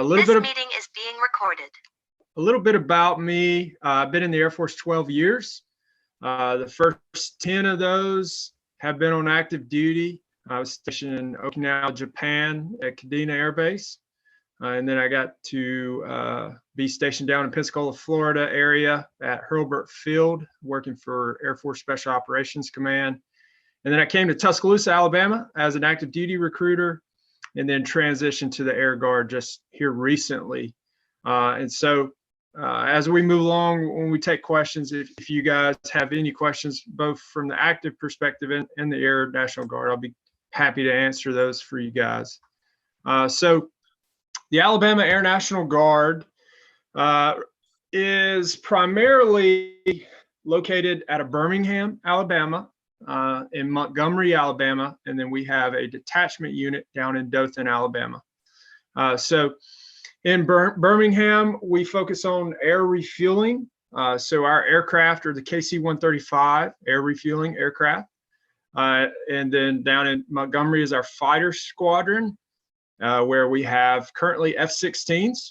This meeting is being recorded. A little bit about me. I've been in the Air Force 12 years. The first 10 of those have been on active duty. I was stationed in Okinawa, Japan at Kadena Air Base. And then I got to be stationed down in Pensacola, Florida area at Hurlburt Field, working for Air Force Special Operations Command. And then I came to Tuscaloosa, Alabama as an active duty recruiter, and then transitioned to the Air Guard just here recently. And so as we move along, when we take questions, if you guys have any questions, both from the active perspective and the Air National Guard, I'll be happy to answer those for you guys. So the Alabama Air National Guard is primarily located out of Birmingham, Alabama, in Montgomery, Alabama, and then we have a detachment unit down in Dothan, Alabama. So in Birmingham, we focus on air refueling. So our aircraft are the KC-135 air refueling aircraft. And then down in Montgomery is our fighter squadron, where we have currently F-16s.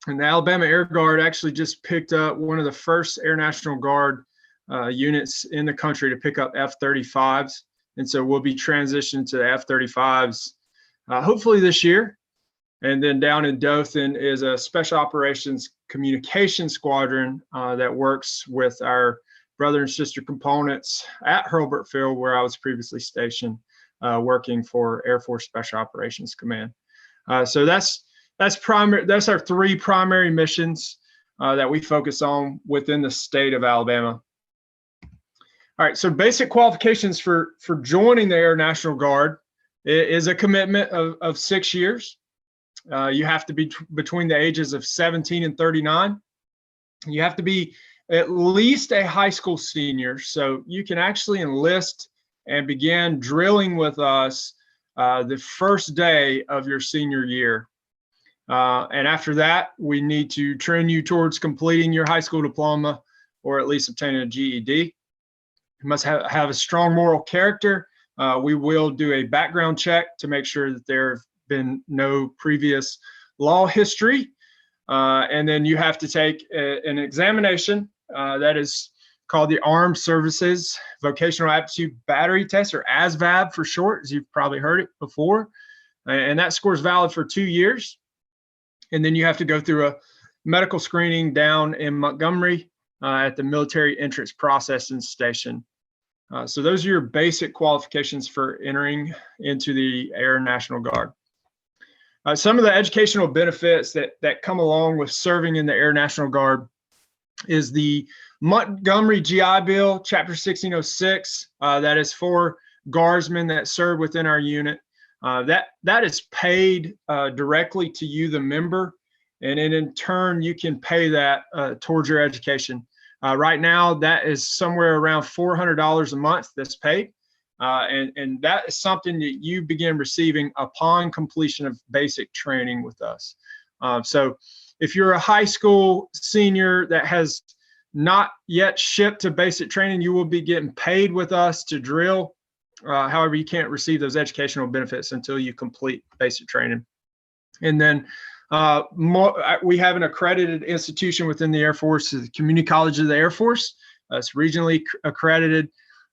And the Alabama Air Guard actually just picked up one of the first Air National Guard units in the country to pick up F-35s. And so we'll be transitioning to the F-35s hopefully this year. And then down in Dothan is a Special Operations Communication Squadron that works with our brother and sister components at Hurlburt Field, where I was previously stationed, working for Air Force Special Operations Command. So that's our three primary missions that we focus on within the state of Alabama. All right, so basic qualifications for joining the Air National Guard is a commitment of 6 years. You have to be between the ages of 17 and 39. You have to be at least a high school senior, so you can actually enlist and begin drilling with us the first day of your senior year. And after that, we need to train you towards completing your high school diploma or at least obtaining a GED. You must have a strong moral character. We will do a background check to make sure that there have been no previous law history. And then you have to take an examination that is called the Armed Services Vocational Aptitude Battery Test, or ASVAB for short, as you've probably heard it before. And that score is valid for 2 years. And then you have to go through a medical screening down in Montgomery at the Military Entrance Processing Station. So those are your basic qualifications for entering into the Air National Guard. Some of the educational benefits that come along with serving in the Air National Guard is the Montgomery GI Bill, Chapter 1606, that is for guardsmen that serve within our unit. That is paid directly to you, the member, and in turn, you can pay that towards your education. Right now, that is somewhere around $400 a month that's paid. And that is something that you begin receiving upon completion of basic training with us. So if you're a high school senior that has not yet shipped to basic training, you will be getting paid with us to drill. However, you can't receive those educational benefits until you complete basic training. And then we have an accredited institution within the Air Force, the Community College of the Air Force. It's regionally accredited.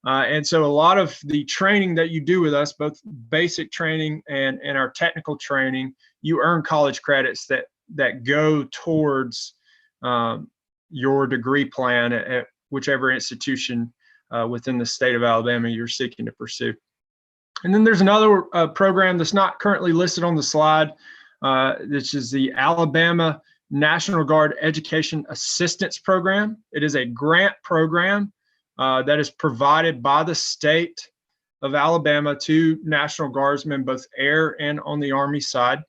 And so a lot of the training that you do with us, both basic training and our technical training, you earn college credits that go towards your degree plan at whichever institution within the state of Alabama you're seeking to pursue. And then there's another program that's not currently listed on the slide, which is the Alabama National Guard Education Assistance Program. It is a grant program that is provided by the state of Alabama to National Guardsmen, both air and on the Army side.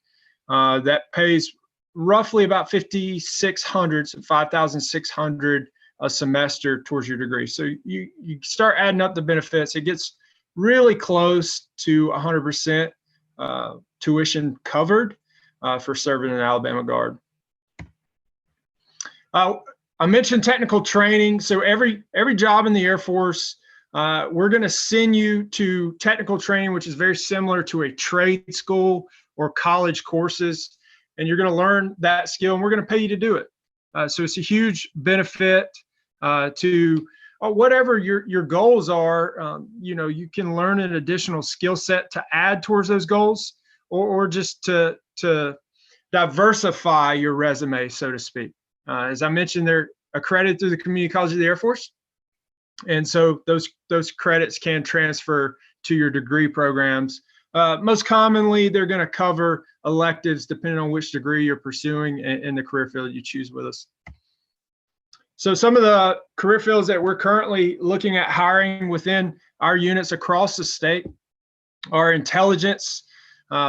That pays roughly about $5,600, so $5,600 a semester towards your degree. So you start adding up the benefits, it gets really close to 100% tuition covered for serving in the Alabama Guard. I mentioned technical training. So every job in the Air Force, we're going to send you to technical training, which is very similar to a trade school or college courses. and you're going to learn that skill, and we're going to pay you to do it. So it's a huge benefit to whatever your goals are. You can learn an additional skill set to add towards those goals, or just to diversify your resume, so to speak. As I mentioned, they're accredited through the Community College of the Air Force, and so those credits can transfer to your degree programs. Most commonly, they're going to cover electives depending on which degree you're pursuing in the career field you choose with us. So some of the career fields that we're currently looking at hiring within our units across the state are intelligence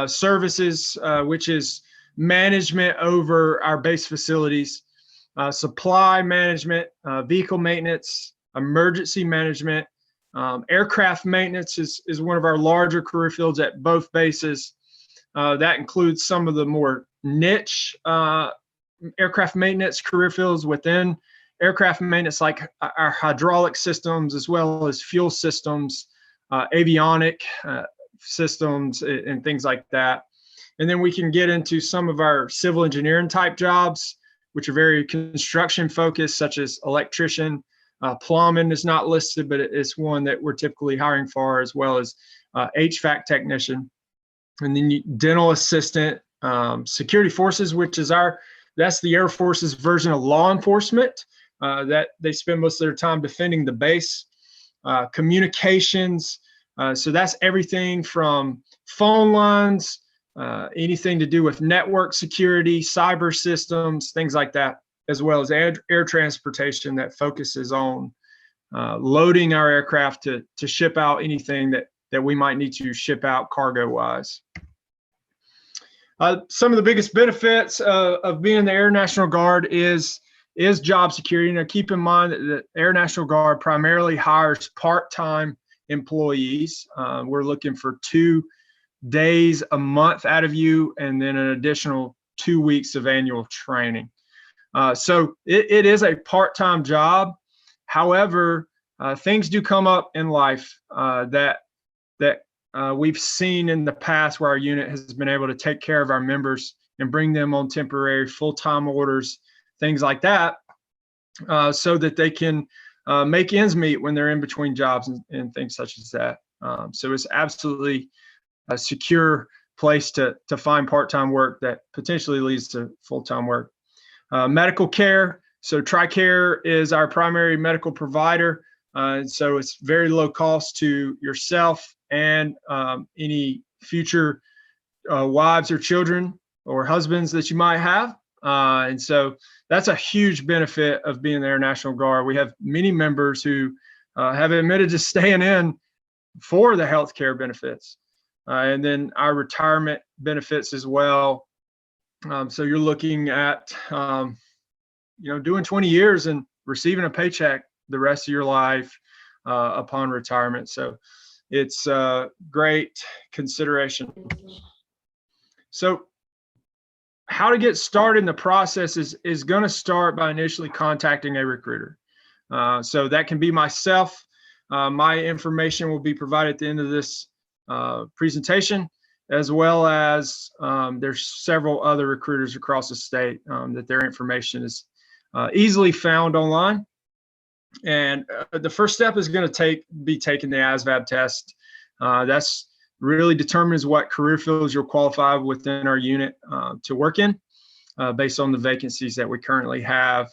services, which is management over our base facilities, supply management, vehicle maintenance, emergency management. Aircraft maintenance is one of our larger career fields at both bases. That includes some of the more niche aircraft maintenance career fields within aircraft maintenance, like our hydraulic systems, as well as fuel systems, avionic systems, and things like that. And then we can get into some of our civil engineering type jobs, which are very construction focused, such as electrician. Plumbing is not listed, but it's one that we're typically hiring for, as well as HVAC technician. And then dental assistant, security forces, which is that's the Air Force's version of law enforcement, that they spend most of their time defending the base. Communications, so that's everything from phone lines, anything to do with network security, cyber systems, things like that, as well as air transportation that focuses on loading our aircraft to ship out anything that we might need to ship out cargo-wise. Some of the biggest benefits of being in the Air National Guard is job security. Now, keep in mind that the Air National Guard primarily hires part-time employees. We're looking for 2 days a month out of you, and then an additional 2 weeks of annual training. So it is a part-time job. However, things do come up in life that we've seen in the past, where our unit has been able to take care of our members and bring them on temporary full-time orders, things like that, so that they can make ends meet when they're in between jobs and things such as that. So it's absolutely a secure place to find part-time work that potentially leads to full-time work. Medical care. So TRICARE is our primary medical provider. So it's very low cost to yourself and any future wives or children or husbands that you might have. And so that's a huge benefit of being the Air National Guard. We have many members who have admitted to staying in for the healthcare benefits. And then our retirement benefits as well. So you're looking at, doing 20 years and receiving a paycheck the rest of your life upon retirement. So it's a great consideration. So how to get started in the process is going to start by initially contacting a recruiter. So that can be myself. My information will be provided at the end of this presentation, as well as there's several other recruiters across the state that their information is easily found online. And the first step is going to be taking the ASVAB test. That's really determines what career fields you'll qualify within our unit to work in, based on the vacancies that we currently have.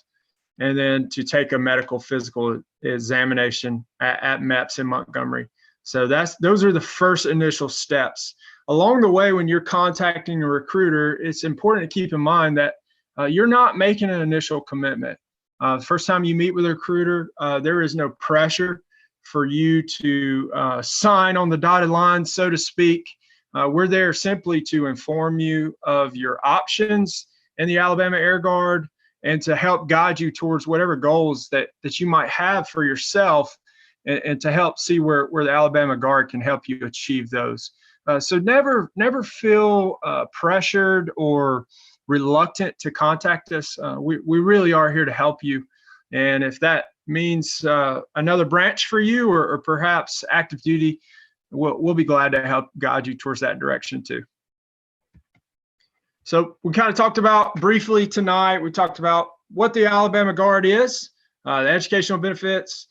And then to take a medical physical examination at MEPS in Montgomery. So those are the first initial steps. Along the way, when you're contacting a recruiter, it's important to keep in mind that you're not making an initial commitment. The first time you meet with a recruiter, there is no pressure for you to sign on the dotted line, so to speak. We're there simply to inform you of your options in the Alabama Air Guard and to help guide you towards whatever goals that you might have for yourself, and to help see where the Alabama Guard can help you achieve those. So never feel pressured or reluctant to contact us. We really are here to help you. And if that means another branch for you, or perhaps active duty, we'll be glad to help guide you towards that direction too. So we kind of talked about briefly tonight, we talked about what the Alabama Guard is, the educational benefits,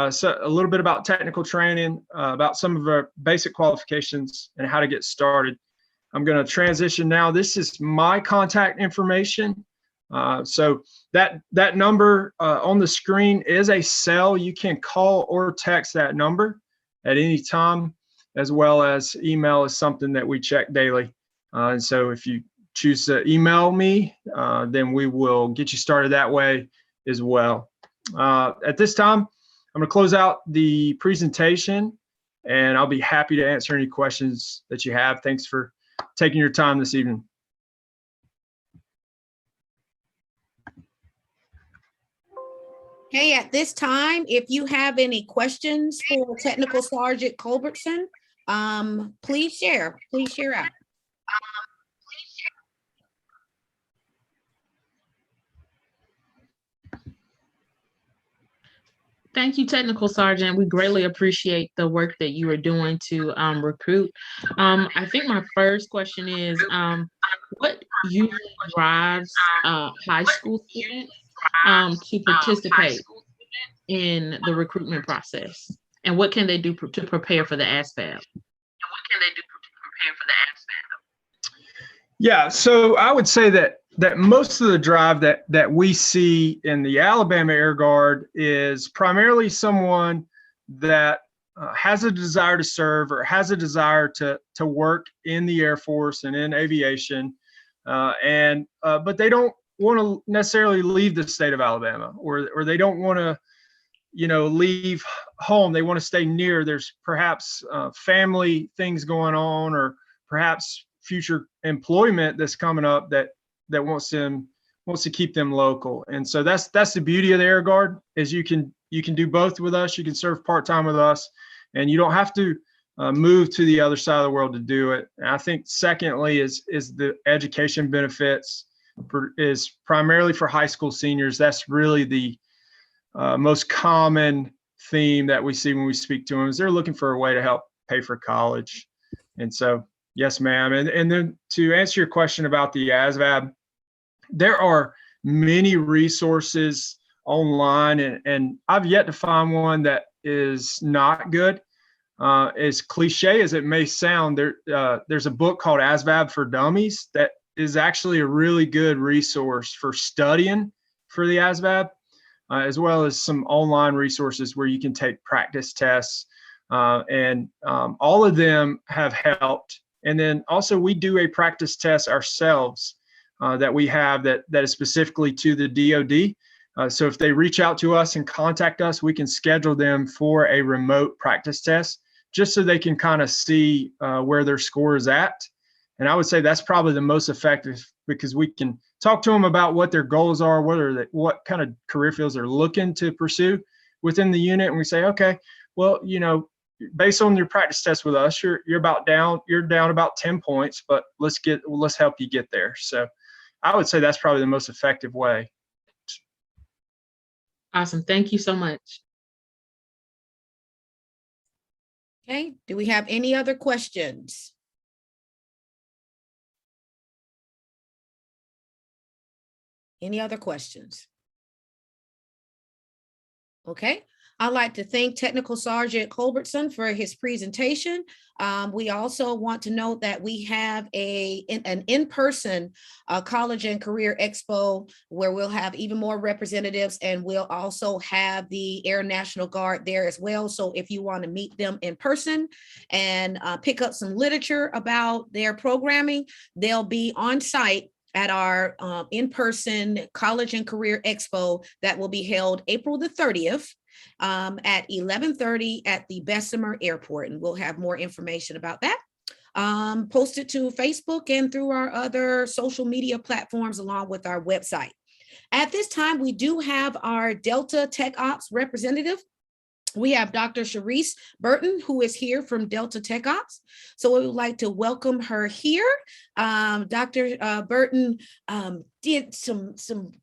so a little bit about technical training, about some of our basic qualifications and how to get started. I'm going to transition now. This is my contact information. So that number on the screen is a cell. You can call or text that number at any time, as well as email is something that we check daily. And so if you choose to email me, then we will get you started that way as well. At this time, I'm going to close out the presentation, and I'll be happy to answer any questions that you have. Thanks for taking your time this evening. Okay, at this time, if you have any questions for Technical Sergeant Culbertson, please share out. Thank you, Technical Sergeant. We greatly appreciate the work that you are doing to recruit. I think my first question is, what usually drives high school students to participate in the recruitment process? And what can they do to prepare for the ASVAB? Yeah, so I would say that most of the drive that we see in the Alabama Air Guard is primarily someone that has a desire to serve or has a desire to work in the Air Force and in aviation, but they don't want to necessarily leave the state of Alabama, or they don't want to, leave home. They want to stay near. There's perhaps family things going on, or perhaps future employment that's coming up that wants to keep them local. And so that's the beauty of the Air Guard, is you can do both with us. You can serve part-time with us, and you don't have to move to the other side of the world to do it. And I think secondly is the education benefits is primarily for high school seniors. That's really the most common theme that we see when we speak to them, is they're looking for a way to help pay for college. And so, yes, ma'am. And then to answer your question about the ASVAB, there are many resources online, and I've yet to find one that is not good. As cliche as it may sound, there's a book called ASVAB for Dummies that is actually a really good resource for studying for the ASVAB, as well as some online resources where you can take practice tests, and all of them have helped. And then also we do a practice test ourselves that we have that is specifically to the DoD. So if they reach out to us and contact us, we can schedule them for a remote practice test, just so they can kind of see where their score is at. And I would say that's probably the most effective, because we can talk to them about what their goals are, what kind of career fields they're looking to pursue within the unit. And we say, okay, well, based on your practice test with us, you're down about 10 points, but let's help you get there. So I would say that's probably the most effective way. Awesome. Thank you so much. Okay, do we have any other questions? Any other questions? Okay, I'd like to thank Technical Sergeant Culbertson for his presentation. We also want to note that we have an in-person College and Career Expo, where we'll have even more representatives, and we'll also have the Air National Guard there as well. So if you want to meet them in person and pick up some literature about their programming, they'll be on site at our in-person College and Career Expo that will be held April the 30th at 11:30 at the Bessemer Airport. And we'll have more information about that posted to Facebook and through our other social media platforms, along with our website. At this time, we do have our Delta TechOps representative. We have Dr. Sharice Burton, who is here from Delta TechOps. So we would like to welcome her here. Dr. Burton, did some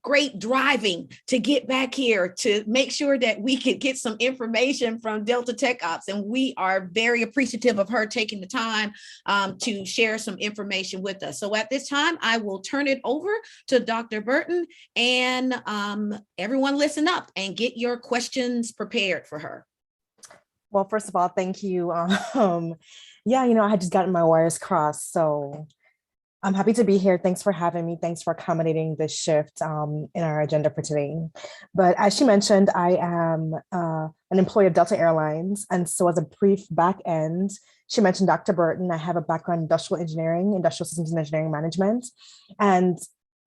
great driving to get back here to make sure that we could get some information from Delta TechOps. And we are very appreciative of her taking the time to share some information with us. So at this time, I will turn it over to Dr. Burton, and everyone listen up and get your questions prepared for her. Well, first of all, thank you. Yeah, I had just gotten my wires crossed, so I'm happy to be here. Thanks for having me. Thanks for accommodating this shift in our agenda for today. But as she mentioned, I am an employee of Delta Airlines. And so as a brief back end, she mentioned Dr. Burton. I have a background in industrial engineering, industrial systems and engineering management. And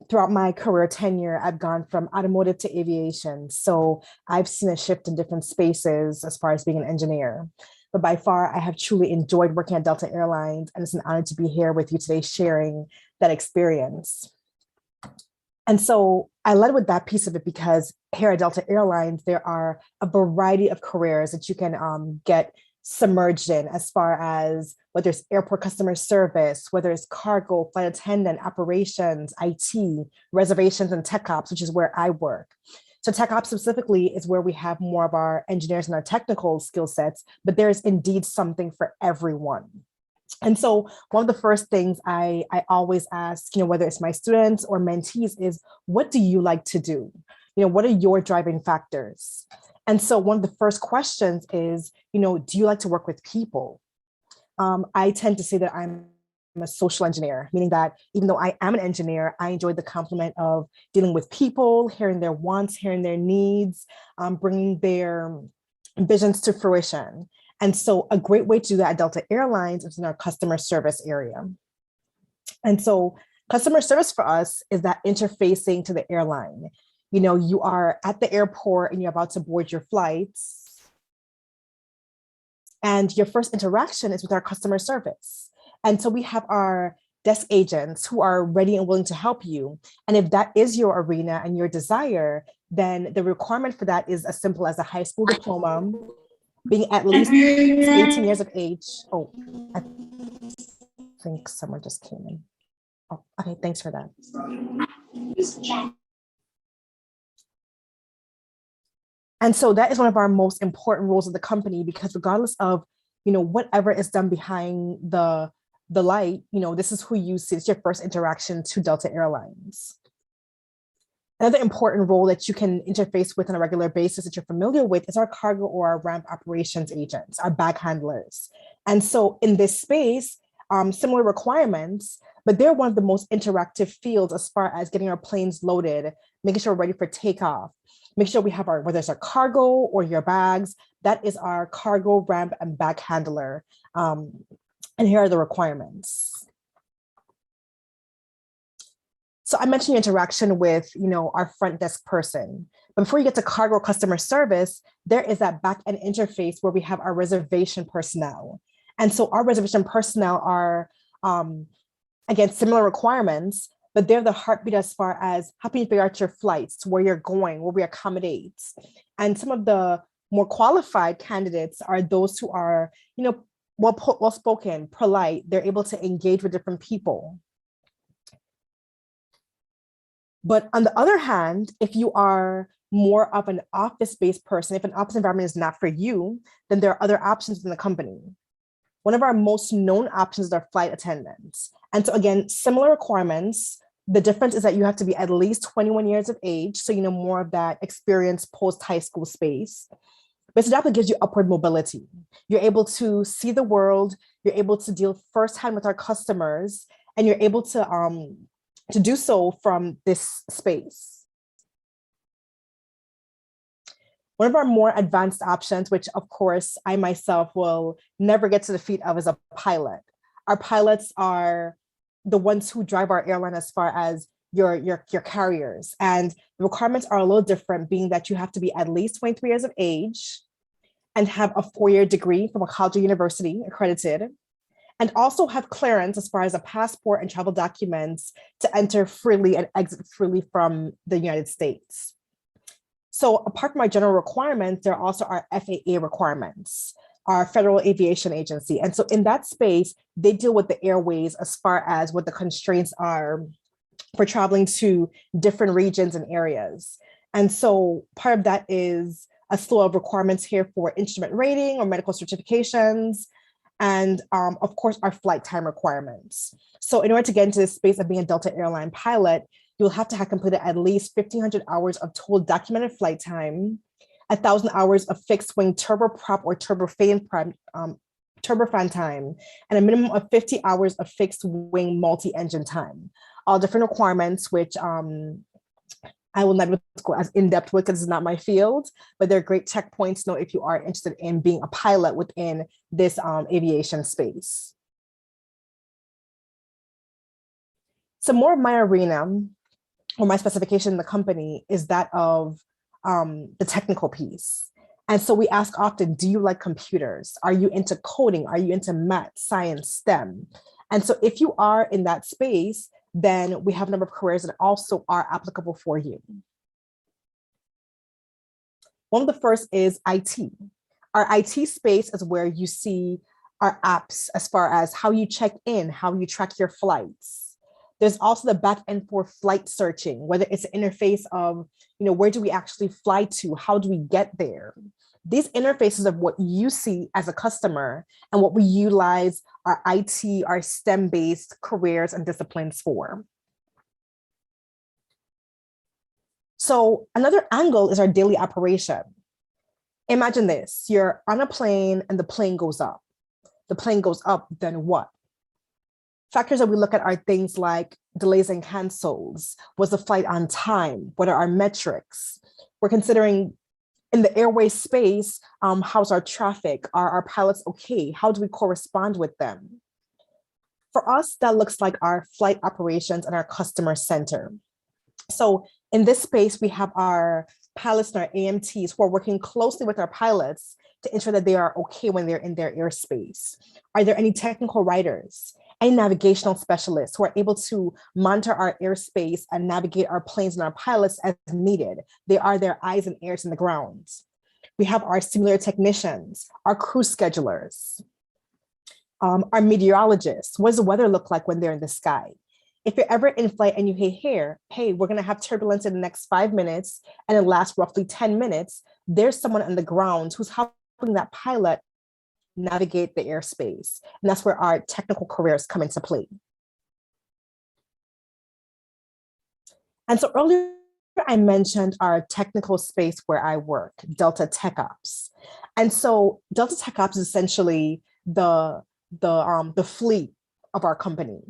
throughout my career tenure, I've gone from automotive to aviation. So I've seen a shift in different spaces as far as being an engineer. But by far, I have truly enjoyed working at Delta Airlines, and it's an honor to be here with you today sharing that experience. And so I led with that piece of it because here at Delta Airlines, there are a variety of careers that you can get submerged in, as far as whether it's airport customer service, whether it's cargo, flight attendant, operations, IT, reservations, and TechOps, which is where I work. So TechOps specifically is where we have more of our engineers and our technical skill sets, but there's indeed something for everyone. And so one of the first things I always ask, whether it's my students or mentees, is what do you like to do? What are your driving factors? And so one of the first questions is, do you like to work with people? I tend to say that I'm a social engineer, meaning that even though I am an engineer, I enjoy the complement of dealing with people, hearing their wants, hearing their needs, bringing their visions to fruition. And so a great way to do that at Delta Airlines is in our customer service area. And so customer service for us is that interfacing to the airline. You are at the airport and you're about to board your flights. And your first interaction is with our customer service. And so we have our desk agents who are ready and willing to help you. And if that is your arena and your desire, then the requirement for that is as simple as a high school diploma, being at least 18 years of age. Oh, I think someone just came in. Oh, okay, thanks for that. And so that is one of our most important roles of the company, because regardless of, whatever is done behind the light, this is who you see. It's your first interaction to Delta Airlines. Another important role that you can interface with on a regular basis that you're familiar with is our cargo or our ramp operations agents, our bag handlers. And so in this space, similar requirements, but they're one of the most interactive fields as far as getting our planes loaded, making sure we're ready for takeoff, make sure we have whether it's our cargo or your bags, that is our cargo, ramp, and bag handler. And here are the requirements. So I mentioned interaction with, our front desk person. But before you get to cargo customer service, there is that back end interface where we have our reservation personnel. And so our reservation personnel are, again, similar requirements, but they're the heartbeat as far as helping you figure out your flights, where you're going, where we accommodate. And some of the more qualified candidates are those who are, well-spoken, polite, they're able to engage with different people. But on the other hand, if you are more of an office-based person, if an office environment is not for you, then there are other options in the company. One of our most known options are flight attendants. And so again, similar requirements. The difference is that you have to be at least 21 years of age. So, more of that experience post-high school space. But it's a job that gives you upward mobility. You're able to see the world, you're able to deal firsthand with our customers, and you're able to do so from this space. One of our more advanced options, which of course I myself will never get to the feet of, is a pilot. Our pilots are the ones who drive our airline as far as your carriers. And the requirements are a little different, being that you have to be at least 23 years of age and have a 4-year degree from a college or university accredited, and also have clearance as far as a passport and travel documents to enter freely and exit freely from the United States. So apart from our general requirements, there are also our FAA requirements, our Federal Aviation Agency. And so in that space, they deal with the airways as far as what the constraints are for traveling to different regions and areas. And so part of that is a slew of requirements here for instrument rating or medical certifications, and of course, our flight time requirements. So in order to get into this space of being a Delta airline pilot, you'll have to have completed at least 1,500 hours of total documented flight time, 1,000 hours of fixed wing turboprop or turbofan time, and a minimum of 50 hours of fixed wing multi-engine time. All different requirements, which I will never go as in-depth with because it's not my field, but they're great checkpoints to know if you are interested in being a pilot within this aviation space. So more of my arena or my specification in the company is that of the technical piece. And so we ask often, do you like computers? Are you into coding? Are you into math, science, STEM? And so if you are in that space, then we have a number of careers that also are applicable for you. One of the first is IT. Our IT space is where you see our apps as far as how you check in, how you track your flights. There's also the back end for flight searching, whether it's an interface of, where do we actually fly to? How do we get there? These interfaces of what you see as a customer and what we utilize our IT, our STEM-based careers and disciplines for. So another angle is our daily operation. Imagine this, you're on a plane and the plane goes up. The plane goes up, then what? Factors that we look at are things like delays and cancels. Was the flight on time? What are our metrics? We're considering in the airway space, how's our traffic? Are our pilots okay? How do we correspond with them? For us, that looks like our flight operations and our customer center. So in this space, we have our pilots and our AMTs who are working closely with our pilots to ensure that they are okay when they're in their airspace. Are there any technical writers? Any navigational specialists who are able to monitor our airspace and navigate our planes and our pilots as needed? They are their eyes and ears in the ground. We have our simulator technicians, our crew schedulers, our meteorologists. What does the weather look like when they're in the sky? If you're ever in flight and you hear, hey, we're gonna have turbulence in the next 5 minutes and it lasts roughly 10 minutes, there's someone on the ground who's helping that pilot navigate the airspace. And that's where our technical careers come into play. And so earlier I mentioned our technical space where I work, Delta TechOps. And so Delta TechOps is essentially the fleet of our company.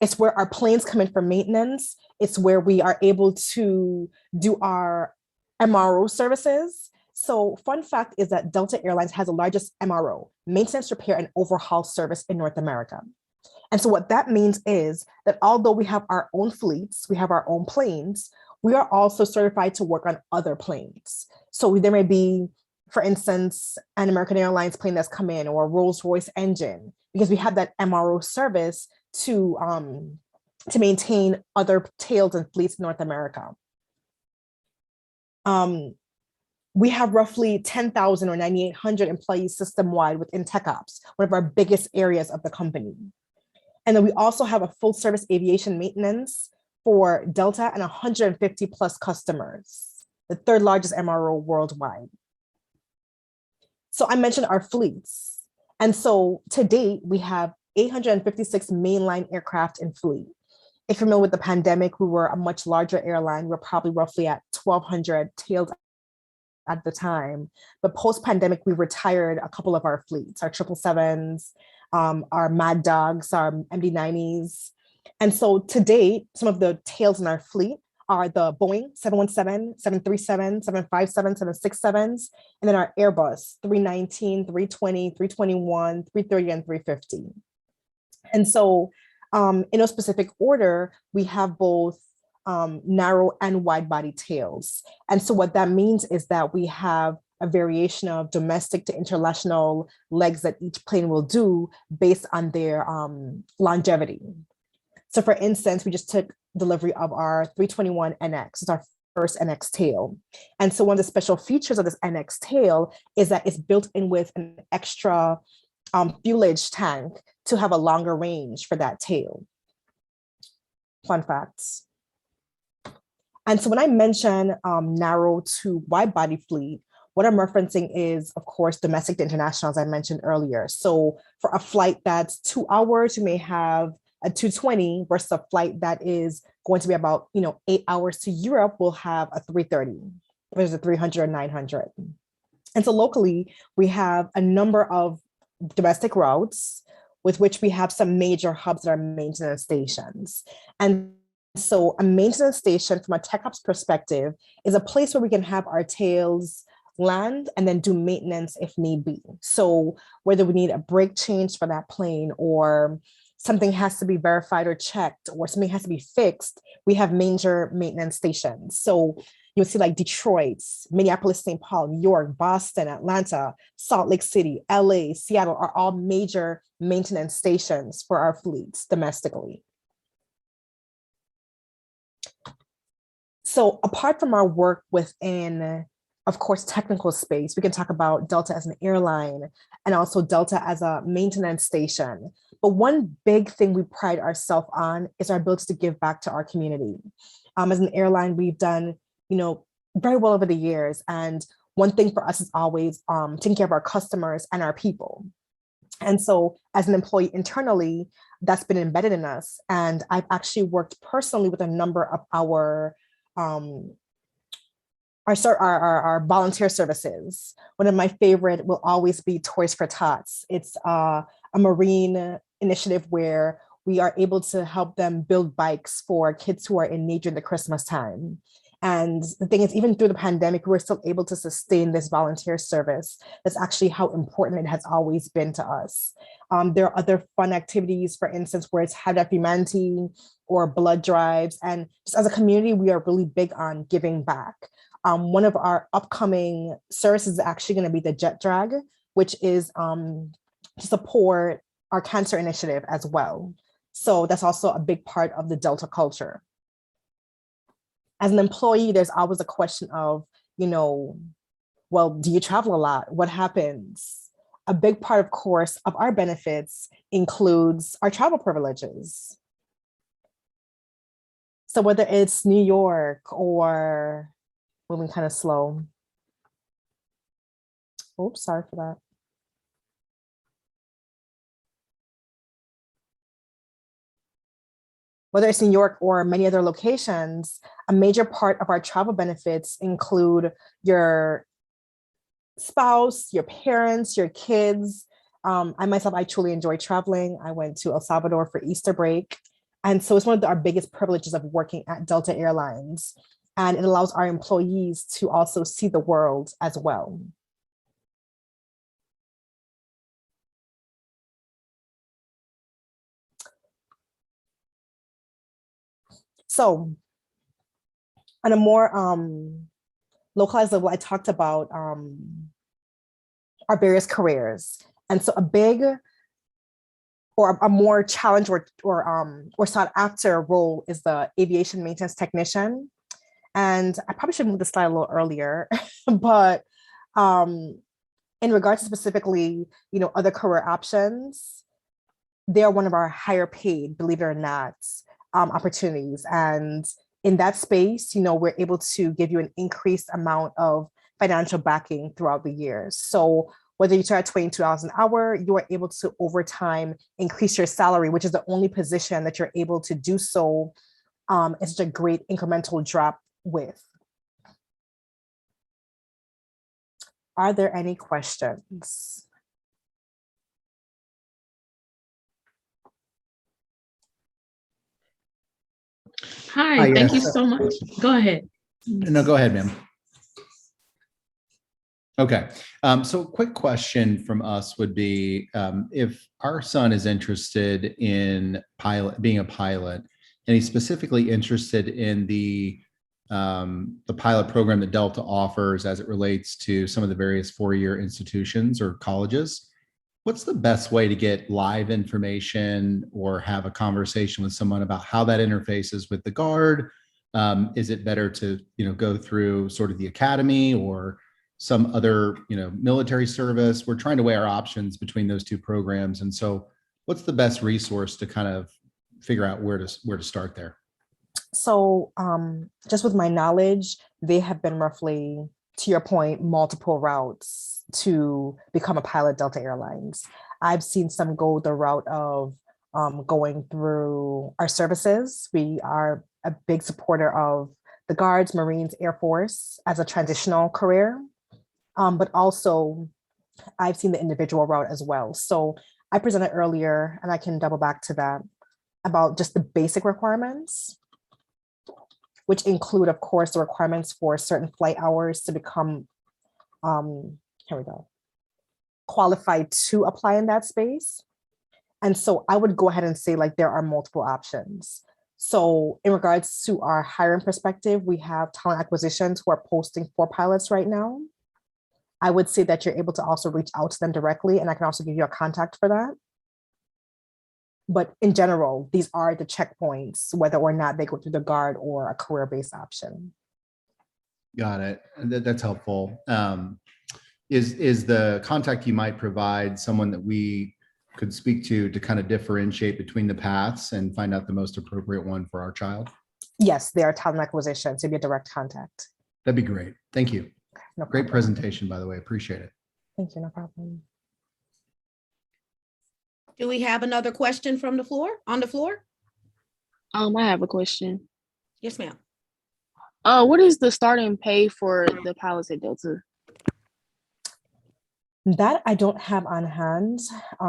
It's where our planes come in for maintenance. It's where we are able to do our MRO services. So fun fact is that Delta Airlines has the largest MRO, maintenance, repair, and overhaul service in North America. And so what that means is that although we have our own fleets, we have our own planes, we are also certified to work on other planes. So there may be, for instance, an American Airlines plane that's come in or a Rolls-Royce engine, because we have that MRO service to maintain other tails and fleets in North America. We have roughly 10,000 or 9,800 employees system-wide within TechOps, one of our biggest areas of the company. And then we also have a full service aviation maintenance for Delta and 150 plus customers, the third largest MRO worldwide. So I mentioned our fleets. And so to date, we have 856 mainline aircraft in fleet. If you're familiar with the pandemic, we were a much larger airline. We're probably roughly at 1,200 tails at the time, but post-pandemic, we retired a couple of our fleets, our 777s, our Mad Dogs, our MD-90s. And so to date, some of the tails in our fleet are the Boeing 717, 737, 757, 767s, and then our Airbus 319, 320, 321, 330, and 350. And so in no specific order, we have both narrow and wide body tails. And so what that means is that we have a variation of domestic to international legs that each plane will do based on their longevity. So for instance, we just took delivery of our 321 NX, it's our first NX tail. And so one of the special features of this NX tail is that it's built in with an extra fuelage tank to have a longer range for that tail. Fun facts. And so when I mention narrow to wide body fleet, what I'm referencing is, of course, domestic to international, as I mentioned earlier. So for a flight that's 2 hours, you may have a 220 versus a flight that is going to be about 8 hours to Europe, will have a 330. There's a 300 or 900. And so locally, we have a number of domestic routes with which we have some major hubs that are maintenance stations. And so a maintenance station from a TechOps perspective is a place where we can have our tails land and then do maintenance if need be. So whether we need a brake change for that plane, or something has to be verified or checked, or something has to be fixed, we have major maintenance stations. So you'll see like Detroit, Minneapolis, St. Paul, New York, Boston, Atlanta, Salt Lake City, LA, Seattle are all major maintenance stations for our fleets domestically. So apart from our work within, of course, technical space, we can talk about Delta as an airline and also Delta as a maintenance station. But one big thing we pride ourselves on is our ability to give back to our community. As an airline, we've done, very well over the years. And one thing for us is always taking care of our customers and our people. And so as an employee internally, that's been embedded in us. And I've actually worked personally with a number of our volunteer services. One of my favorite will always be Toys for Tots. It's a marine initiative where we are able to help them build bikes for kids who are in need during the Christmas time. And the thing is, even through the pandemic, we're still able to sustain this volunteer service. That's actually how important it has always been to us. There are other fun activities, for instance, where it's Habitat for Humanity or blood drives. And just as a community, we are really big on giving back. One of our upcoming services is actually going to be the Jet Drag, which is to support our cancer initiative as well. So that's also a big part of the Delta culture. As an employee, there's always a question of, well, do you travel a lot? What happens? A big part, of course, of our benefits includes our travel privileges. So whether it's New York or moving kind of slow. Oops, sorry for that. Whether it's New York or many other locations, a major part of our travel benefits include your spouse, your parents, your kids. I truly enjoy traveling. I went to El Salvador for Easter break. And so it's one of our biggest privileges of working at Delta Airlines. And it allows our employees to also see the world as well. So on a more localized level, I talked about our various careers. And so a big or a more challenged or sought after role is the aviation maintenance technician. And I probably should move the slide a little earlier, but in regards to specifically, other career options, they are one of our higher paid, believe it or not, opportunities. And in that space, we're able to give you an increased amount of financial backing throughout the years. So whether you start at $22 an hour, you are able to over time increase your salary, which is the only position that you're able to do so. It's such a great incremental drop with. Are there any questions? Hi, thank you so much. Go ahead. No, go ahead, ma'am. Okay, so quick question from us would be, if our son is interested in being a pilot, and he's specifically interested in the pilot program that Delta offers as it relates to some of the various four-year institutions or colleges, what's the best way to get live information or have a conversation with someone about how that interfaces with the Guard? Is it better to go through sort of the academy or some other military service? We're trying to weigh our options between those two programs, and so what's the best resource to kind of figure out where to start there? So just with my knowledge, they have been roughly, to your point, multiple routes to become a pilot Delta Airlines. I've seen some go the route of going through our services. We are a big supporter of the Guards, Marines, Air Force as a transitional career. But also I've seen the individual route as well. So I presented earlier, and I can double back to that, about just the basic requirements, which include, of course, the requirements for certain flight hours to become, here we go, qualified to apply in that space. And so I would go ahead and say like there are multiple options. So in regards to our hiring perspective, we have talent acquisitions who are posting for pilots right now. I would say that you're able to also reach out to them directly, and I can also give you a contact for that. But in general, these are the checkpoints, whether or not they go through the Guard or a career-based option. Got it. That's helpful. Is the contact you might provide someone that we could speak to kind of differentiate between the paths and find out the most appropriate one for our child? Yes, they are talent acquisitions. It'd be a direct contact. That'd be great. Thank you. No Great problem. presentation, by the way. Appreciate it. Thank you, no problem. Do we have another question from the floor, on the floor? I have a question. Yes, ma'am. What is the starting pay for the pilots at Delta? That I don't have on hand, but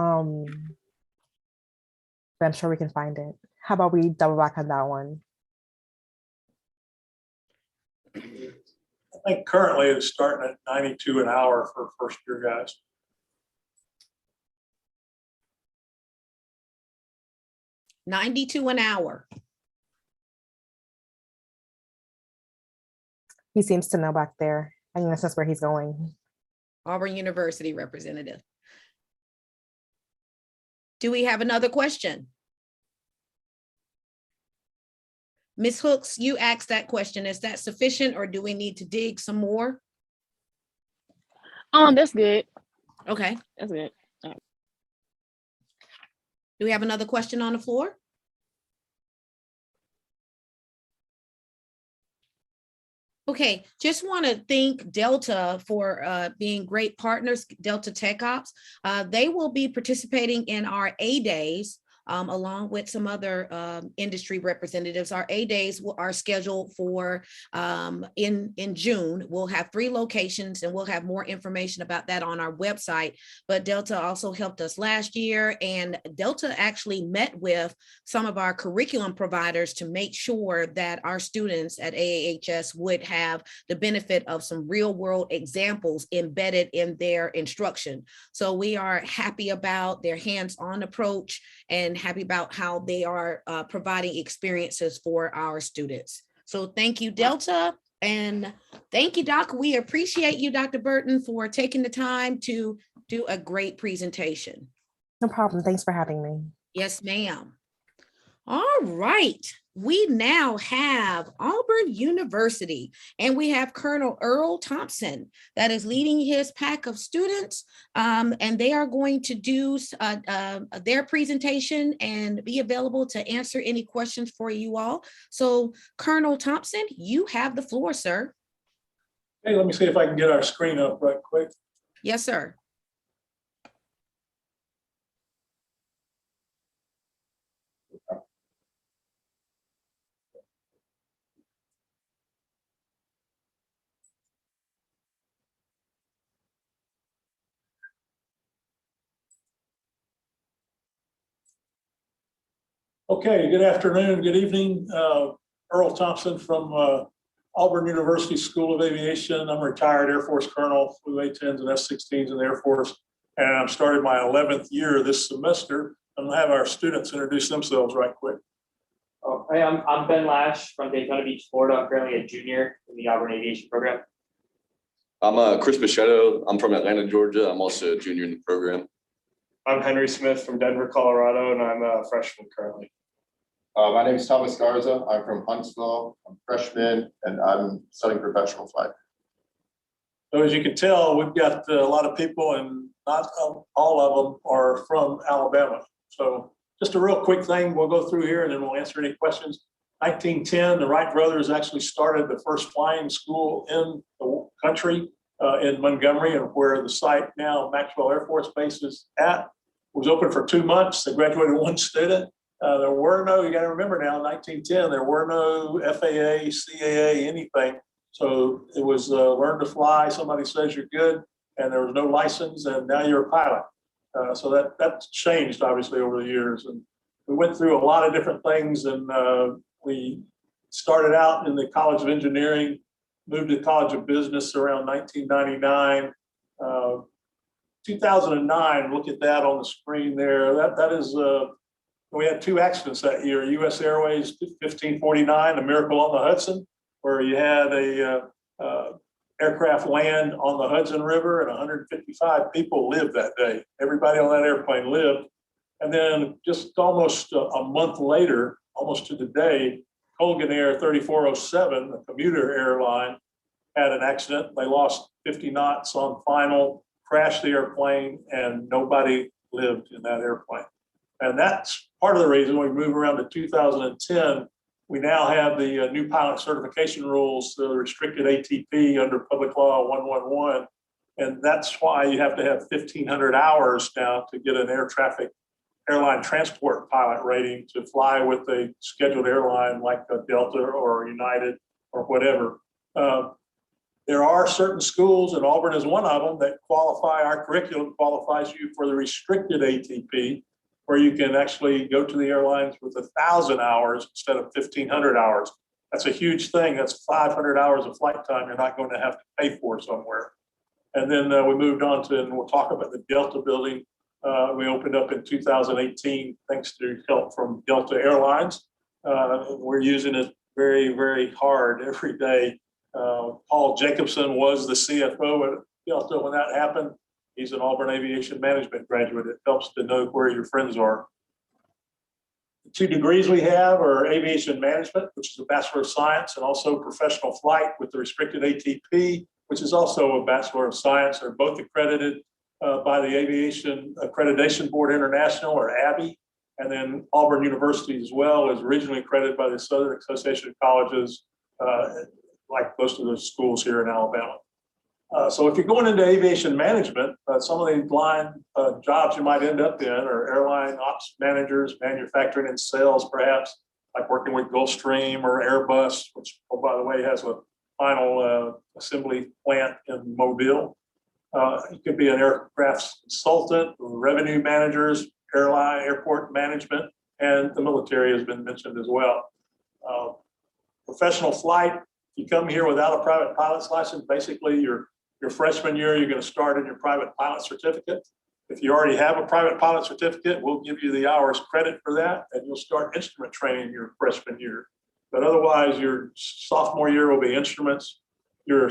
I'm sure we can find it. How about we double back on that one? I think currently it's starting at 92 an hour for first year guys. $92 an hour. He seems to know back there. I think that's where he's going. Auburn University representative. Do we have another question? Ms. Hooks, you asked that question. Is that sufficient, or do we need to dig some more? That's good. Okay. That's good. Do we have another question on the floor? Okay, just want to thank Delta for being great partners, Delta TechOps. They will be participating in our A Days along with some other industry representatives. Our A Days are scheduled for in June. We'll have 3 locations, and we'll have more information about that on our website. But Delta also helped us last year, and Delta actually met with some of our curriculum providers to make sure that our students at AAHS would have the benefit of some real world examples embedded in their instruction. So we are happy about their hands-on approach and happy about how they are providing experiences for our students. So thank you, Delta. And thank you, Doc. We appreciate you, Dr. Burton, for taking the time to do a great presentation. No problem. Thanks for having me. Yes, ma'am. All right. We now have Auburn University, and we have Colonel Earl Thompson that is leading his pack of students, and they are going to do their presentation and be available to answer any questions for you all. So Colonel Thompson, you have the floor, sir. Hey, let me see if I can get our screen up right quick. Yes, sir. Okay, good afternoon, good evening. Earl Thompson from Auburn University School of Aviation. I'm a retired Air Force colonel, flew A-10s and F-16s in the Air Force, and I'm starting my 11th year this semester. I'm gonna have our students introduce themselves right quick. Hey, I'm Ben Lash from Daytona Beach, Florida. I'm currently a junior in the Auburn Aviation program. I'm Chris Bichetto. I'm from Atlanta, Georgia. I'm also a junior in the program. I'm Henry Smith from Denver, Colorado, and I'm a freshman currently. My name is Thomas Garza. I'm from Huntsville. I'm a freshman, and I'm studying professional flight. So as you can tell, we've got a lot of people, and not all of them are from Alabama. So just a real quick thing we'll go through here, and then we'll answer any questions. 1910, the Wright brothers actually started the first flying school in the country in Montgomery, and where the site now, Maxwell Air Force Base, is at. It was open for 2 months. They graduated 1 student. There were no, you got to remember now, 1910, there were no FAA, CAA, anything. So it was learn to fly. Somebody says you're good, and there was no license, and now you're a pilot. So that's changed obviously over the years. And we went through a lot of different things, and we started out in the College of Engineering, moved to College of Business around 1999. 2009, look at that on the screen there. That is, we had 2 accidents that year. US Airways 1549, a Miracle on the Hudson, where you had a aircraft land on the Hudson River, and 155 people lived that day. Everybody on that airplane lived. And then just almost a month later, almost to the day, Colgan Air 3407, the commuter airline, had an accident. They lost 50 knots on final, crashed the airplane, and nobody lived in that airplane. And that's part of the reason we move around to 2010. We now have the new pilot certification rules, the restricted ATP under Public Law 111. And that's why you have to have 1,500 hours now to get an air traffic airline transport pilot rating to fly with a scheduled airline like a Delta or United or whatever. There are certain schools, and Auburn is one of them, that qualify. Our curriculum qualifies you for the restricted ATP, where you can actually go to the airlines with 1,000 hours instead of 1,500 hours. That's a huge thing. That's 500 hours of flight time you're not going to have to pay for somewhere. And then we moved on to, and we'll talk about the Delta building. We opened up in 2018, thanks to help from Delta Airlines. We're using it very, very hard every day. Paul Jacobson was the CFO at Delta when that happened. He's an Auburn Aviation Management graduate. It helps to know where your friends are. The 2 degrees we have are Aviation Management, which is a Bachelor of Science, and also Professional Flight with the restricted ATP, which is also a Bachelor of Science. They're both accredited by the Aviation Accreditation Board International, or ABI. And then Auburn University as well is originally accredited by the Southern Association of Colleges, like most of the schools here in Alabama. So if you're going into aviation management, some of the line jobs you might end up in are airline ops managers, manufacturing and sales, perhaps, like working with Gulfstream or Airbus, which, oh, by the way, has a final assembly plant in Mobile. You could be an aircraft consultant, revenue managers, airline, airport management, and the military has been mentioned as well. Professional flight, you come here without a private pilot's license, basically your freshman year, you're going to start in your private pilot certificate. If you already have a private pilot certificate, we'll give you the hours credit for that, and you'll start instrument training your freshman year. But otherwise, your sophomore year will be instruments. Your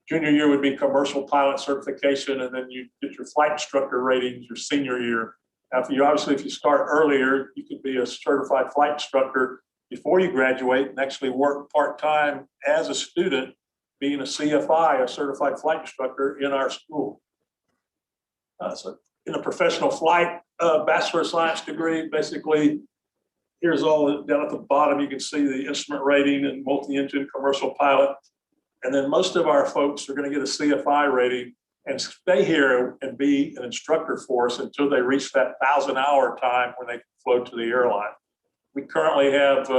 junior year would be commercial pilot certification, and then you get your flight instructor ratings your senior year. Now, if you start earlier, you could be a certified flight instructor before you graduate and actually work part-time as a student, being a CFI, a certified flight instructor in our school. So in a professional flight Bachelor of Science degree, basically, here's all down at the bottom, you can see the instrument rating and multi-engine commercial pilot. And then most of our folks are going to get a CFI rating and stay here and be an instructor for us until they reach that 1,000-hour time when they float to the airline. We currently have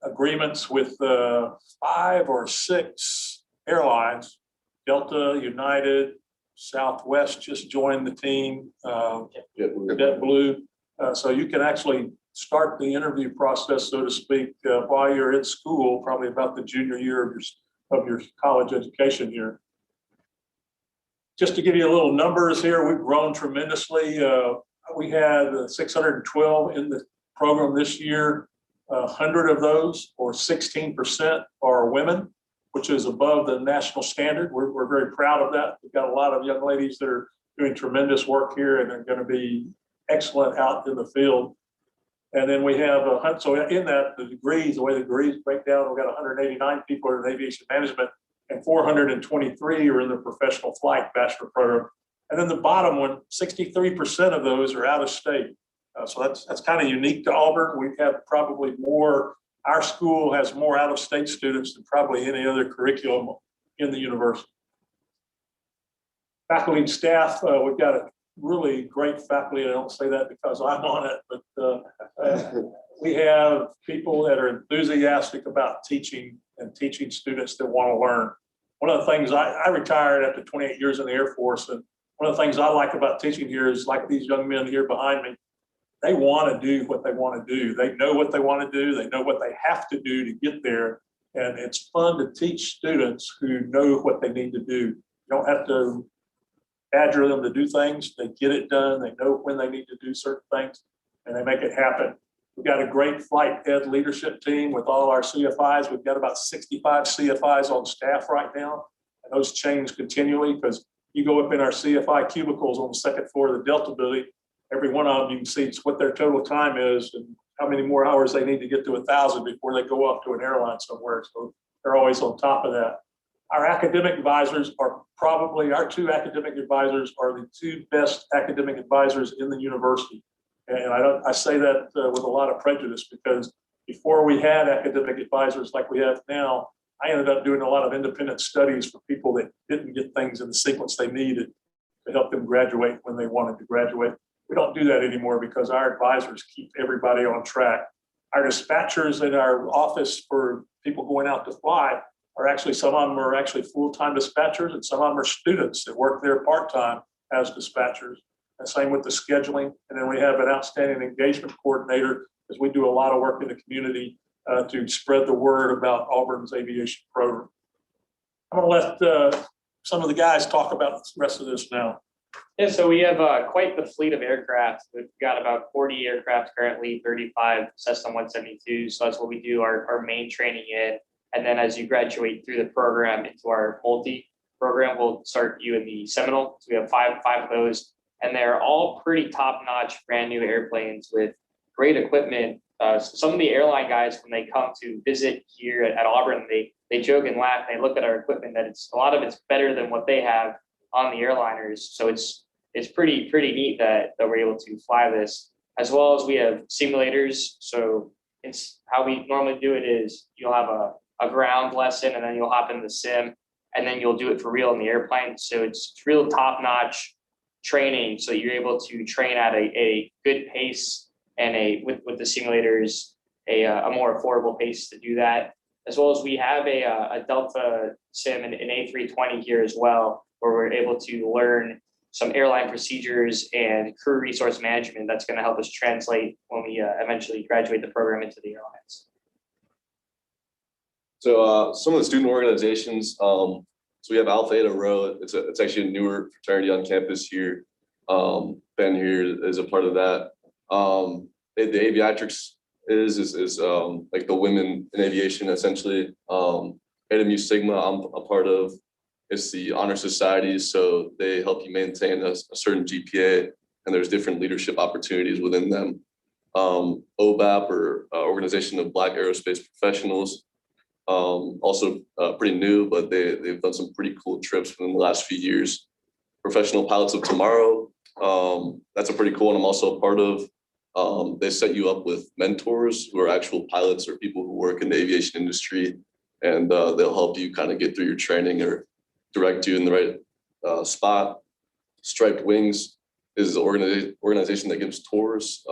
agreements with 5 or 6 airlines. Delta, United, Southwest just joined the team, JetBlue. So you can actually start the interview process, so to speak, while you're at school, probably about the junior year of your college education year. Just to give you a little numbers here, we've grown tremendously. We had 612 in the program this year. 100 of those, or 16%, are women, which is above the national standard. We're very proud of that. We've got a lot of young ladies that are doing tremendous work here and are going to be excellent out in the field. And then we have, so in that, the way the degrees break down, we've got 189 people in aviation management and 423 are in the professional flight bachelor program. And then the bottom one, 63% of those are out of state. So that's kind of unique to Auburn. We have probably more our school has more out-of-state students than probably any other curriculum in the university. Faculty and staff, we've got a really great faculty. I don't say that because I'm on it, but we have people that are enthusiastic about teaching and teaching students that want to learn. One of the things I retired after 28 years in the Air Force, and one of the things I like about teaching here is like these young men here behind me, they want to do what they want to do. They know what they want to do. They know what they have to do to get there. And it's fun to teach students who know what they need to do. You don't have to badger them to do things. They get it done. They know when they need to do certain things, and they make it happen. We've got a great flight ed leadership team with all our CFIs. We've got about 65 CFIs on staff right now. And those change continually because you go up in our CFI cubicles on the second floor of the Delta building, every one of them, you can see what their total time is and how many more hours they need to get to 1,000 before they go off to an airline somewhere. So they're always on top of that. Our academic advisors are probably, our two academic advisors are the two best academic advisors in the university. And I say that with a lot of prejudice because before we had academic advisors like we have now, I ended up doing a lot of independent studies for people that didn't get things in the sequence they needed to help them graduate when they wanted to graduate. We don't do that anymore because our advisors keep everybody on track. Our dispatchers in our office for people going out to fly are actually, some of them are actually full-time dispatchers and some of them are students that work there part-time as dispatchers. And same with the scheduling. And then we have an outstanding engagement coordinator because we do a lot of work in the community to spread the word about Auburn's aviation program. I'm going to let some of the guys talk about the rest of this now. Yeah, so we have quite the fleet of aircraft. We've got about 40 aircraft currently, 35 Cessna 172. So that's what we do our main training in. And then as you graduate through the program into our multi program, we'll start you in the Seminole. So we have five of those. And they're all pretty top-notch, brand new airplanes with great equipment. Some of the airline guys, when they come to visit here at Auburn, they joke and laugh. They look at our equipment that a lot of it's better than what they have on the airliners. So it's pretty neat that we're able to fly this, as well as we have simulators. So it's how we normally do it is you'll have a ground lesson and then you'll hop in the sim and then you'll do it for real in the airplane. So it's real top-notch training. So you're able to train at a good pace and with the simulators, a more affordable pace to do that. As well as we have a Delta sim and an A320 here as well, where we're able to learn some airline procedures and crew resource management that's going to help us translate when we eventually graduate the program into the airlines. So some of the student organizations, so we have Alpha Eta Rho. It's actually a newer fraternity on campus here. Ben here is a part of that. The Aviatrix is like the women in aviation essentially. Eta Mu Sigma I'm a part of. It's the honor societies, so they help you maintain a certain GPA, and there's different leadership opportunities within them. OBAP, or Organization of Black Aerospace Professionals, also pretty new, but they've done some pretty cool trips within the last few years. Professional Pilots of Tomorrow, that's a pretty cool one I'm also a part of. They set you up with mentors who are actual pilots or people who work in the aviation industry, and they'll help you kind of get through your training or direct you in the right spot. Striped Wings is an organization that gives tours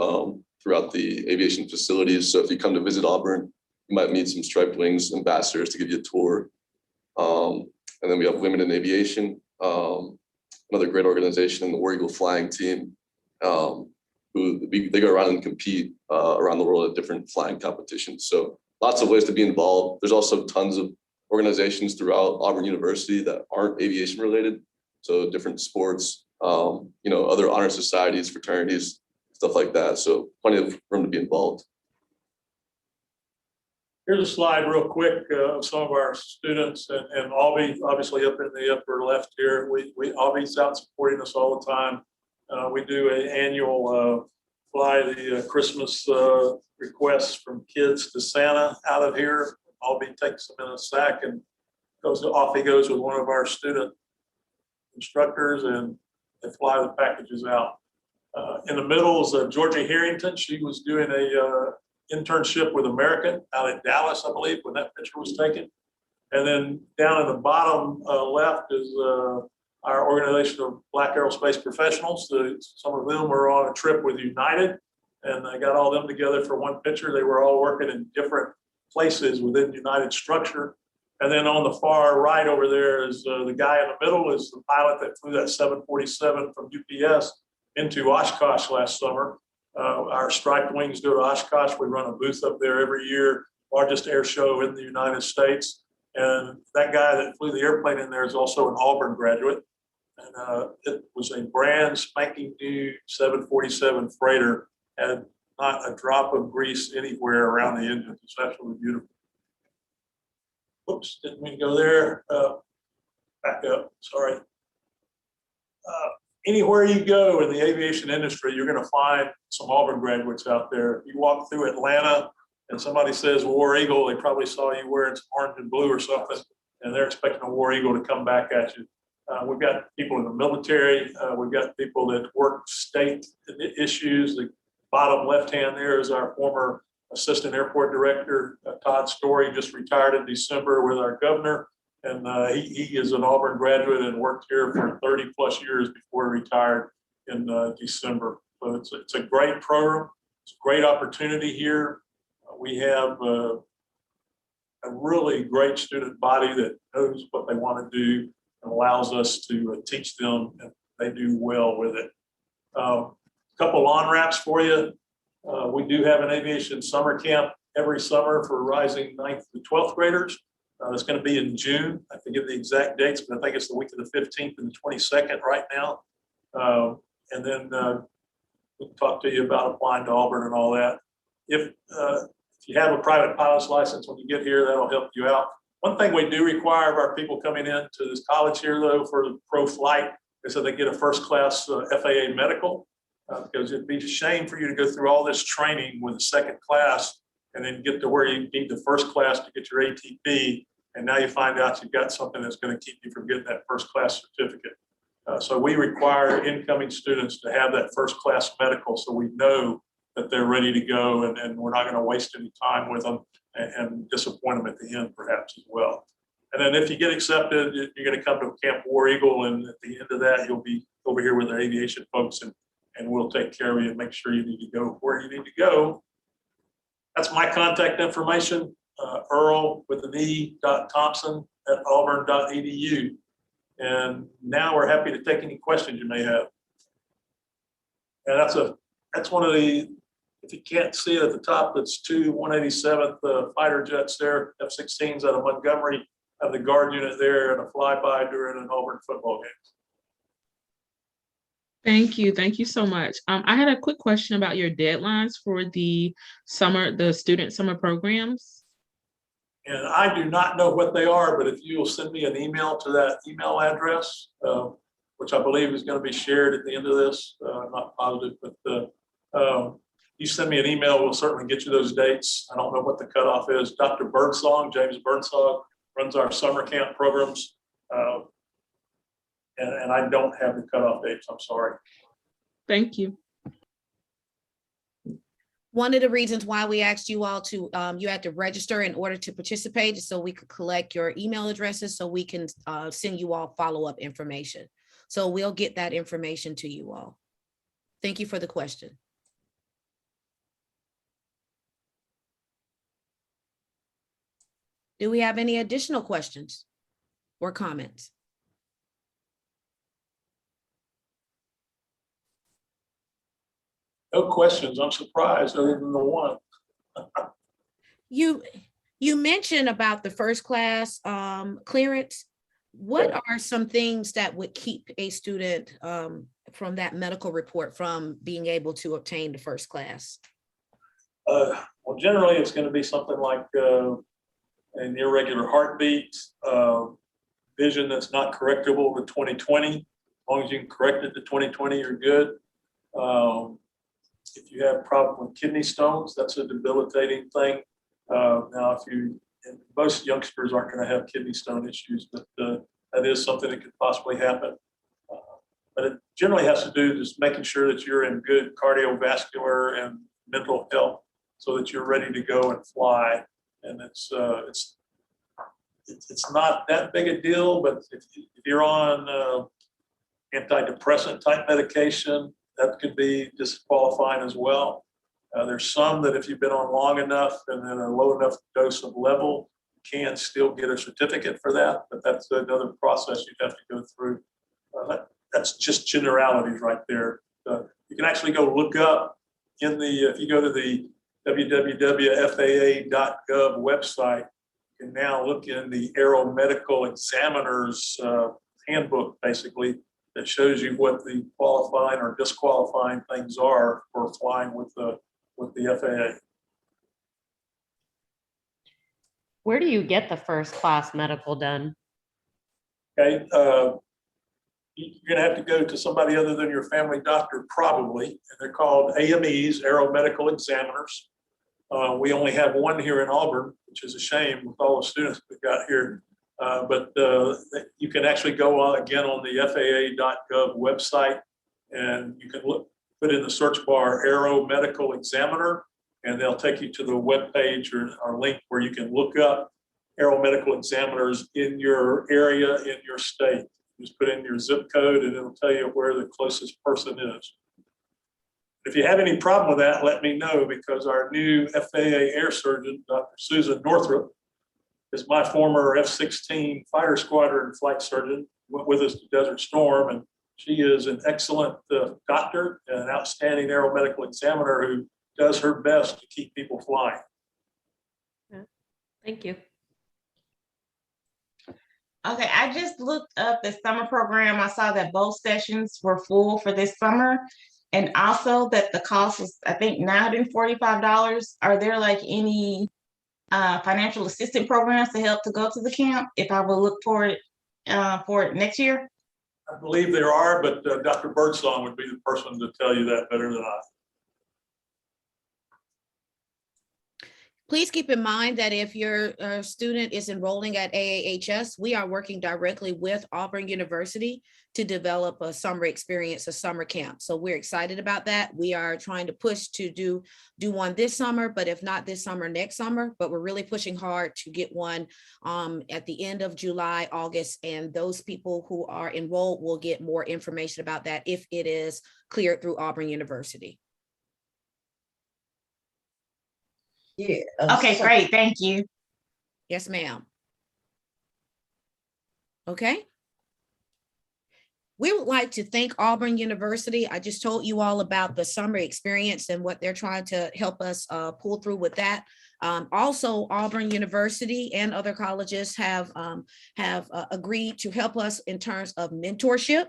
throughout the aviation facilities. So if you come to visit Auburn, you might meet some Striped Wings ambassadors to give you a tour. And then we have Women in Aviation, another great organization in the War Eagle flying team, they go around and compete around the world at different flying competitions. So lots of ways to be involved. There's also tons of organizations throughout Auburn University that aren't aviation related. So different sports, other honor societies, fraternities, stuff like that. So plenty of room to be involved. Here's a slide real quick of some of our students, and Albie, obviously up in the upper left here. Albie's out supporting us all the time. We do an annual fly the Christmas requests from kids to Santa out of here. Albie takes them in a sack and off he goes with one of our student instructors, and they fly the packages out. In the middle is Georgia Harrington. She was doing a internship with American out in Dallas, I believe, when that picture was taken. And then down in the bottom left is our organization of Black Aerospace Professionals. Some of them are on a trip with United, and I got all them together for one picture. They were all working in different places within United structure. And then on the far right over there is the guy in the middle is the pilot that flew that 747 from UPS into Oshkosh last summer. Our striped wings go to Oshkosh. We run a booth up there every year, largest air show in the United States. And that guy that flew the airplane in there is also an Auburn graduate. And it was a brand spanking new 747 freighter, had not a drop of grease anywhere around the engine. It's absolutely beautiful. Oops, didn't mean to go there. Back up, sorry. Anywhere you go in the aviation industry, you're going to find some Auburn graduates out there. If you walk through Atlanta and somebody says War Eagle, they probably saw you wearing some orange and blue or something, and they're expecting a War Eagle to come back at you. We've got people in the military. We've got people that work state issues. The bottom left hand there is our former Assistant Airport Director, Todd Story, just retired in December with our governor. And he is an Auburn graduate and worked here for 30 plus years before he retired in December. So it's a great program. It's a great opportunity here. We have a really great student body that knows what they want to do and allows us to teach them, and they do well with it. A couple on-ramps for you. We do have an aviation summer camp every summer for rising 9th to 12th graders. It's going to be in June. I forget the exact dates, but I think it's the week of the 15th and the 22nd right now. And then we can talk to you about applying to Auburn and all that. If you have a private pilot's license when you get here, that'll help you out. One thing we do require of our people coming into this college here, though, for the pro flight is that they get a first class FAA medical, because it'd be a shame for you to go through all this training with a second class and then get to where you need the first class to get your ATP. And now you find out you've got something that's going to keep you from getting that first class certificate. So we require incoming students to have that first class medical so we know that they're ready to go, and we're not going to waste any time with them and disappoint them at the end perhaps as well. And then if you get accepted, you're going to come to Camp War Eagle, and at the end of that, you'll be over here with our aviation folks, and we'll take care of you and make sure you need to go where you need to go. That's my contact information, Earl with an e.thompson@auburn.edu. And now we're happy to take any questions you may have. And that's one of the, if you can't see it at the top, that's two 187th fighter jets there, F-16s out of Montgomery, have the guard unit there and a flyby during an Auburn football game. Thank you. Thank you so much. I had a quick question about your deadlines for the student summer programs. And I do not know what they are, but if you will send me an email to that email address, which I believe is going to be shared at the end of this, I'm not positive, but you send me an email, we'll certainly get you those dates. I don't know what the cutoff is. Dr. Birdsong, James Birdsong, runs our summer camp programs. And I don't have the cutoff dates, I'm sorry. Thank you. One of the reasons why we asked you all to, you had to register in order to participate, so we could collect your email addresses so we can send you all follow-up information. So we'll get that information to you all. Thank you for the question. Do we have any additional questions or comments? No questions. I'm surprised other than the one. You mentioned about the first class clearance. What are some things that would keep a student from that medical report from being able to obtain the first class? Well, generally, it's going to be something like an irregular heartbeat, vision that's not correctable to 20/20. As long as you can correct it to 20/20, you're good. If you have a problem with kidney stones, that's a debilitating thing. Now, most youngsters aren't going to have kidney stone issues, but that is something that could possibly happen. But it generally has to do just making sure that you're in good cardiovascular and mental health. so that you're ready to go and fly. And it's not that big a deal, but if you're on antidepressant type medication, that could be disqualifying as well. There's some that if you've been on long enough and then a low enough dose of level, can still get a certificate for that, but that's another process you'd have to go through. That's just generalities right there. You can actually go look up if you go to the www.faa.gov website, you can now look in the aeromedical examiner's handbook, basically, that shows you what the qualifying or disqualifying things are for flying with the FAA. Where do you get the first class medical done? Okay, you're gonna have to go to somebody other than your family doctor, probably, and they're called AMEs, Aeromedical Examiners. We only have one here in Auburn, which is a shame with all the students we got here. But you can actually go on again on the FAA.gov website, and you can put in the search bar Aeromedical Examiner, and they'll take you to the web page or link where you can look up aeromedical examiners in your area, in your state. Just put in your zip code and it'll tell you where the closest person is. If you have any problem with that, let me know, because our new FAA air surgeon, Dr. Susan Northrup, is my former F-16 fighter squadron flight surgeon, went with us to Desert Storm, and she is an excellent doctor and an outstanding aeromedical examiner who does her best to keep people flying. Thank you. Okay, I just looked up the summer program. I saw that both sessions were full for this summer, and also that the cost was, I think, $945. Are there like any financial assistance programs to help to go to the camp if I will look for it next year? I believe there are, but Dr. Birdsong would be the person to tell you that better than I. Please keep in mind that if your student is enrolling at AAHS, we are working directly with Auburn University to develop a summer experience, a summer camp. So we're excited about that. We are trying to push to do one this summer, but if not this summer, next summer. But we're really pushing hard to get one at the end of July, August, and those people who are enrolled will get more information about that if it is cleared through Auburn University. Yeah. Okay, great. Thank you. Yes, ma'am. Okay. We would like to thank Auburn University. I just told you all about the summer experience and what they're trying to help us pull through with that. Also, Auburn University and other colleges have agreed to help us in terms of mentorship.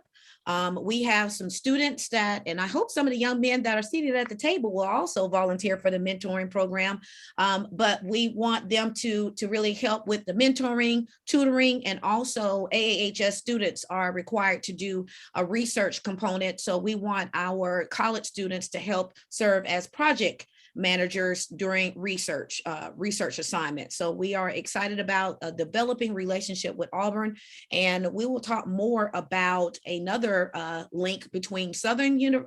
We have some students that, and I hope some of the young men that are seated at the table will also volunteer for the mentoring program. But we want them to really help with the mentoring, tutoring, and also AAHS students are required to do a research component. So we want our college students to help serve as project managers during research assignments. So we are excited about a developing relationship with Auburn, and we will talk more about another link between Southern Union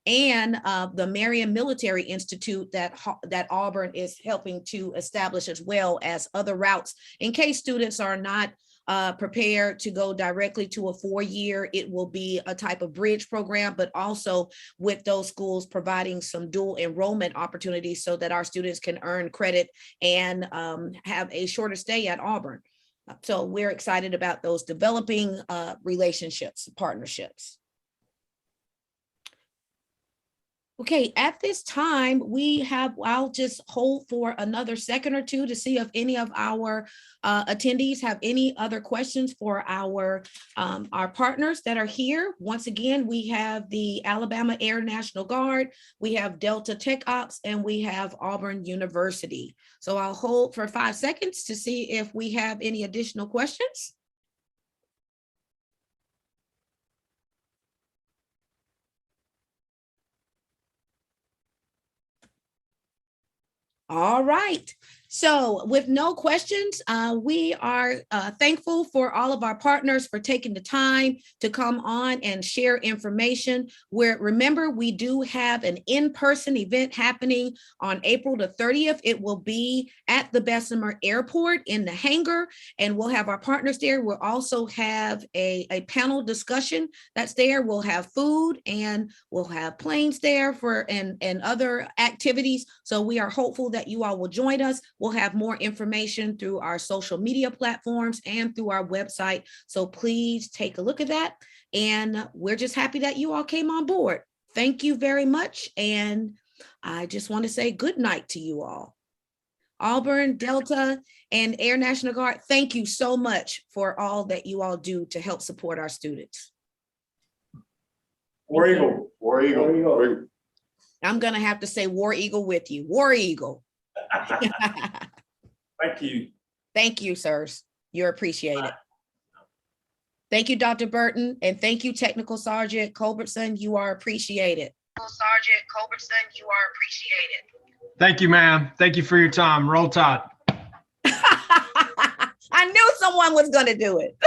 and the Marion Military Institute that Auburn is helping to establish, as well as other routes in case students are not prepared to go directly to a 4-year. It will be a type of bridge program, but also with those schools providing some dual enrollment opportunities so that our students can earn credit and have a shorter stay at Auburn. So we're excited about those developing relationships, partnerships. Okay, at this time, I'll just hold for another second or two to see if any of our attendees have any other questions for our partners that are here. Once again, we have the Alabama Air National Guard, we have Delta TechOps, and we have Auburn University. So I'll hold for 5 seconds to see if we have any additional questions. All right, So with no questions, we are thankful for all of our partners for taking the time to come on and share information. Remember, we do have an in-person event happening on April the 30th. It will be at the Bessemer Airport in the hangar, and we'll have our partners there. We'll also have a panel discussion that's there. We'll have food and we'll have planes there and other activities. So we are hopeful that you all will join us. We'll have more information through our social media platforms and through our website. So please take a look at that. And we're just happy that you all came on board. Thank you very much. And I just want to say good night to you all. Auburn, Delta, and Air National Guard, thank you so much for all that you all do to help support our students. War Eagle. War Eagle. War Eagle. I'm going to have to say War Eagle with you. War Eagle. Thank you. Thank you, sirs. You're appreciated. Thank you, Dr. Burton, and thank you, Technical Sergeant Culbertson. You are appreciated. Sergeant Culbertson, you are appreciated. Thank you, ma'am. Thank you for your time. Roll Tide. I knew someone was going to do it.